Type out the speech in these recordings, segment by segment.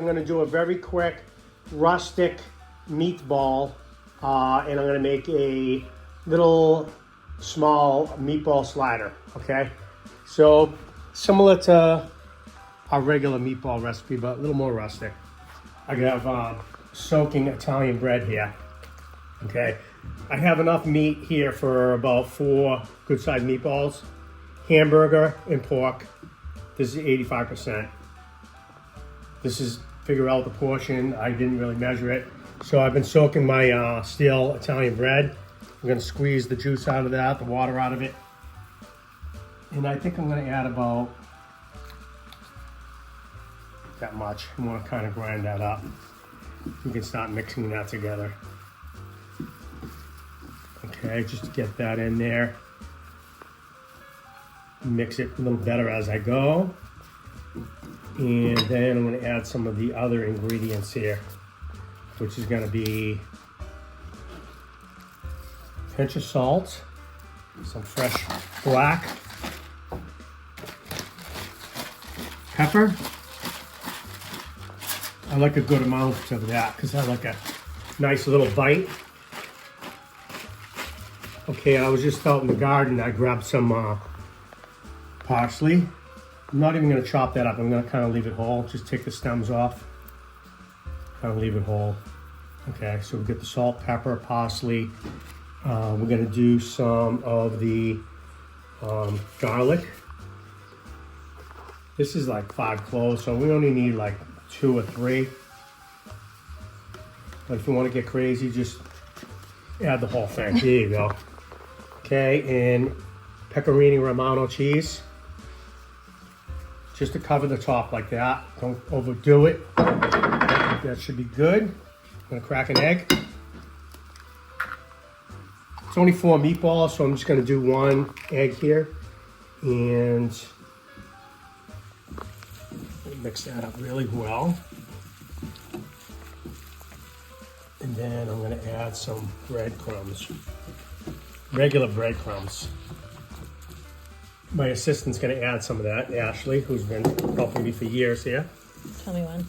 I'm gonna do a very quick rustic meatball, and I'm gonna make a little small meatball slider, okay? So similar to our regular meatball recipe, but a little more rustic. I have soaking Italian bread here, okay? I have enough meat here for about 4 good-sized meatballs. Hamburger and pork. This is 85%. This is, figure out the portion. I didn't really measure it. So I've been soaking my steel Italian bread. I'm gonna squeeze the juice out of that, the water out of it. And I think I'm gonna add about that much. I wanna kind of grind that up. We can start mixing that together. Okay, just to get that in there. Mix it a little better as I go. And then I'm gonna add some of the other ingredients here, which is gonna be a pinch of salt, some fresh black pepper. I like a good amount of that because I like a nice little bite. Okay, I was just out in the garden. I grabbed some parsley. I'm not even gonna chop that up. I'm gonna kind of leave it whole. Just take the stems off. Kind of leave it whole. Okay, so we get the salt, pepper, parsley. We're gonna do some of the garlic. This is like 5 cloves, so we only need like 2 or 3. But if you want to get crazy, just add the whole thing. There you go. Okay, and pecorino romano cheese. Just to cover the top like that. Don't overdo it. That should be good. I'm gonna crack an egg. It's only 4 meatballs, so I'm just gonna do 1 egg here. And mix that up really well. And then I'm gonna add some breadcrumbs. Regular breadcrumbs. My assistant's gonna add some of that, Ashley, who's been helping me for years here. Tell me when. A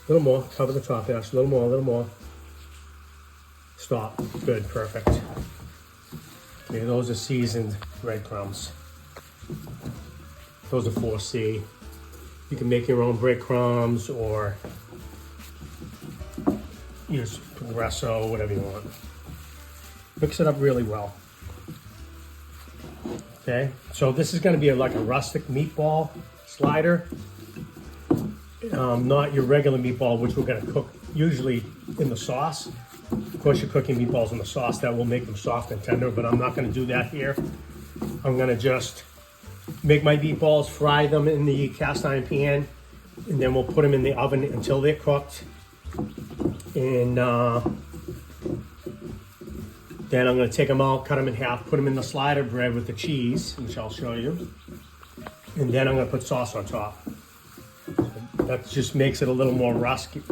little more, cover the top, Ash. A little more, a little more. Stop. Good, perfect. Okay, those are seasoned breadcrumbs. Those are 4C. You can make your own breadcrumbs or use Progresso, whatever you want. Mix it up really well. Okay, so this is going to be like a rustic meatball slider. Not your regular meatball, which we're going to cook usually in the sauce. Of course, you're cooking meatballs in the sauce. That will make them soft and tender, but I'm not going to do that here. I'm going to just make my meatballs, fry them in the cast iron pan, and then we'll put them in the oven until they're cooked. And then I'm going to take them out, cut them in half, put them in the slider bread with the cheese, which I'll show you. And then I'm going to put sauce on top. So that just makes it a little more rustic,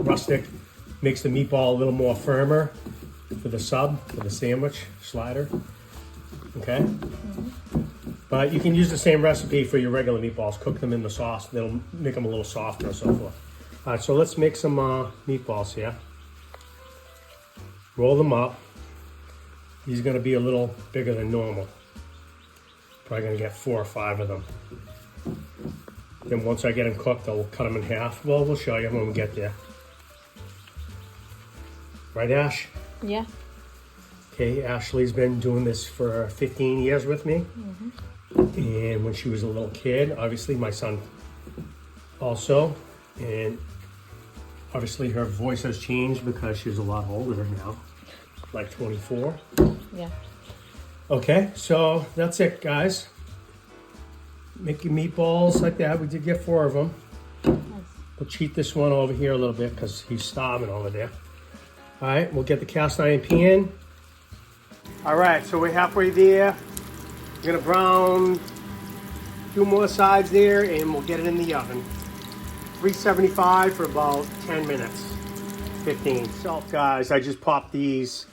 makes the meatball a little more firmer for the sub, for the sandwich slider. Okay? But you can use the same recipe for your regular meatballs. Cook them in the sauce. That'll make them a little softer and so forth. All right, so let's make some meatballs here. Roll them up. These are going to be a little bigger than normal. Probably going to get 4 or 5 of them. Then once I get them cooked, I'll cut them in half. Well, we'll show you when we get there. Right, Ash? Yeah. Okay, Ashley's been doing this for 15 years with me. And when she was a little kid, obviously my son also. And obviously her voice has changed because she's a lot older now, like 24. Yeah. Okay, so that's it, guys. Make your meatballs like that. We did get 4 of them. Nice. We'll cheat this one over here a little bit because he's starving over there. All right, we'll get the cast iron pan. All right, so we're halfway there. We're gonna brown 2 more sides there and we'll get it in the oven. 375 for about 10 minutes, 15. So guys, I just popped these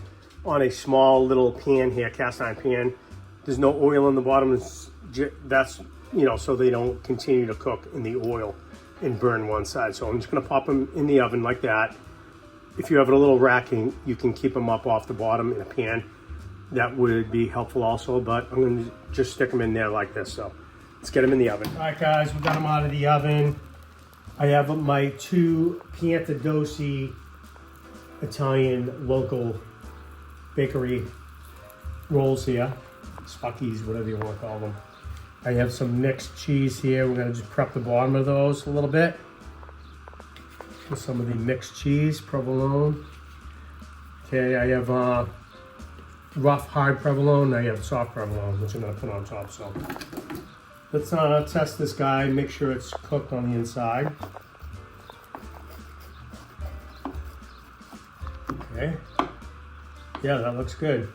on a small little pan here, cast iron pan. There's no oil on the bottom. That's, you know, so they don't continue to cook in the oil. and burn one side. So I'm just gonna pop them in the oven like that. If you have a little racking, you can keep them up off the bottom in a pan. That would be helpful also, but I'm gonna just stick them in there like this. So let's get them in the oven. All right guys, we got them out of the oven. I have my 2 Piantadosi Italian local bakery rolls here. Spuckies, whatever you want to call them. I have some mixed cheese here. We're gonna just prep the bottom of those a little bit with some of the mixed cheese, provolone. Okay, I have rough hard provolone. I have soft provolone, which I'm gonna put on top. So let's test this guy, make sure it's cooked on the inside. Okay, yeah, that looks good.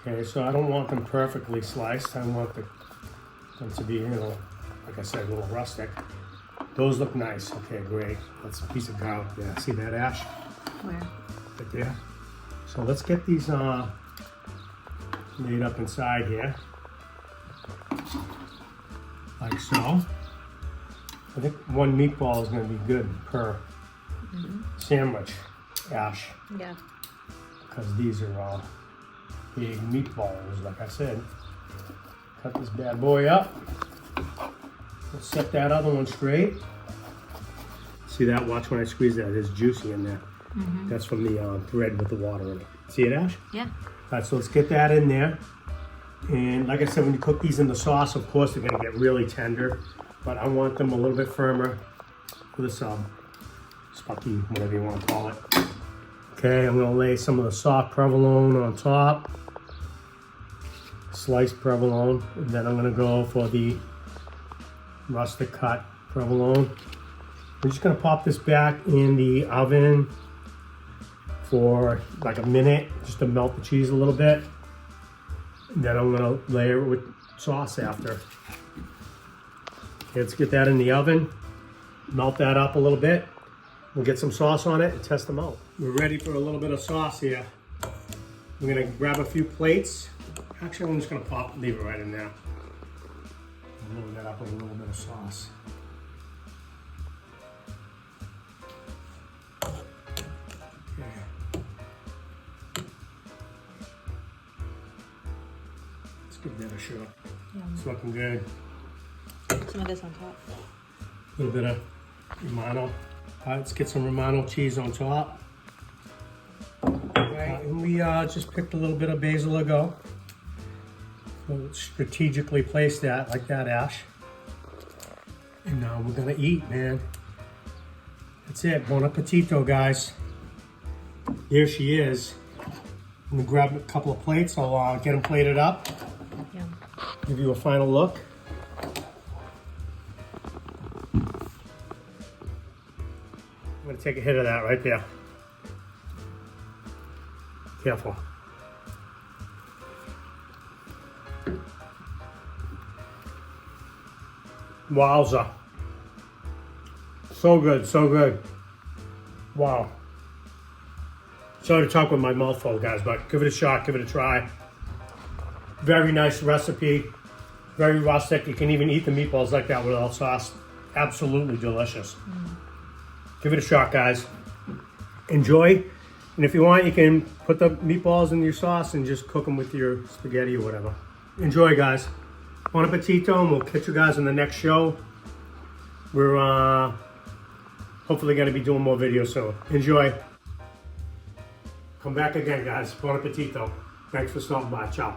Okay, so I don't want them perfectly sliced. I want them to be, you know, like I said, a little rustic. Those look nice. Okay, great. That's a piece of garlic. Yeah, see that, Ash? Where? Right there. So let's get these made up inside here. Like so. I think 1 meatball is going to be good per sandwich, Ash. Yeah. Because these are all big meatballs, like I said. Cut this bad boy up. Let's set that other one straight. See that? Watch when I squeeze that. It's juicy in there. That's from the thread with the water in it. See it, Ash? Yeah. All right, so let's get that in there. And like I said, when you cook these in the sauce, of course, they're gonna get really tender, but I want them a little bit firmer for the spucky, whatever you want to call it. Okay, I'm gonna lay some of the soft provolone on top, sliced provolone, and then I'm gonna go for the rustic cut provolone. I'm just gonna pop this back in the oven for like a minute, just to melt the cheese a little bit. And then I'm gonna layer it with sauce after. Okay, let's get that in the oven, melt that up a little bit. We'll get some sauce on it and test them out. We're ready for a little bit of sauce here. We're gonna grab a few plates. Actually, I'm just gonna leave it right in there. Load that up with a little bit of sauce. Okay. Let's give that a shot. It's looking good. Some of this on top. A little bit of Romano. All right, let's get some Romano cheese on top. Right, and we just picked a little bit of basil ago. So strategically place that like that, Ash. And now we're gonna eat, man. That's it. Buon appetito, guys. Here she is. I'm gonna grab a couple of plates. I'll get them plated up. Yeah. Give you a final look. I'm gonna take a hit of that right there. Careful. Wowza. So good, so good. Wow. Sorry to talk with my mouth full, guys, but give it a shot, give it a try. Very nice recipe, very rustic. You can even eat the meatballs like that without sauce. Absolutely delicious. Give it a shot, guys. Enjoy. And if you want, you can put the meatballs in your sauce and just cook them with your spaghetti or whatever. Enjoy, guys. Buon appetito, and we'll catch you guys in the next show. We're hopefully going to be doing more videos soon. Enjoy. Come back again, guys. Buon appetito. Thanks for stopping by. Ciao.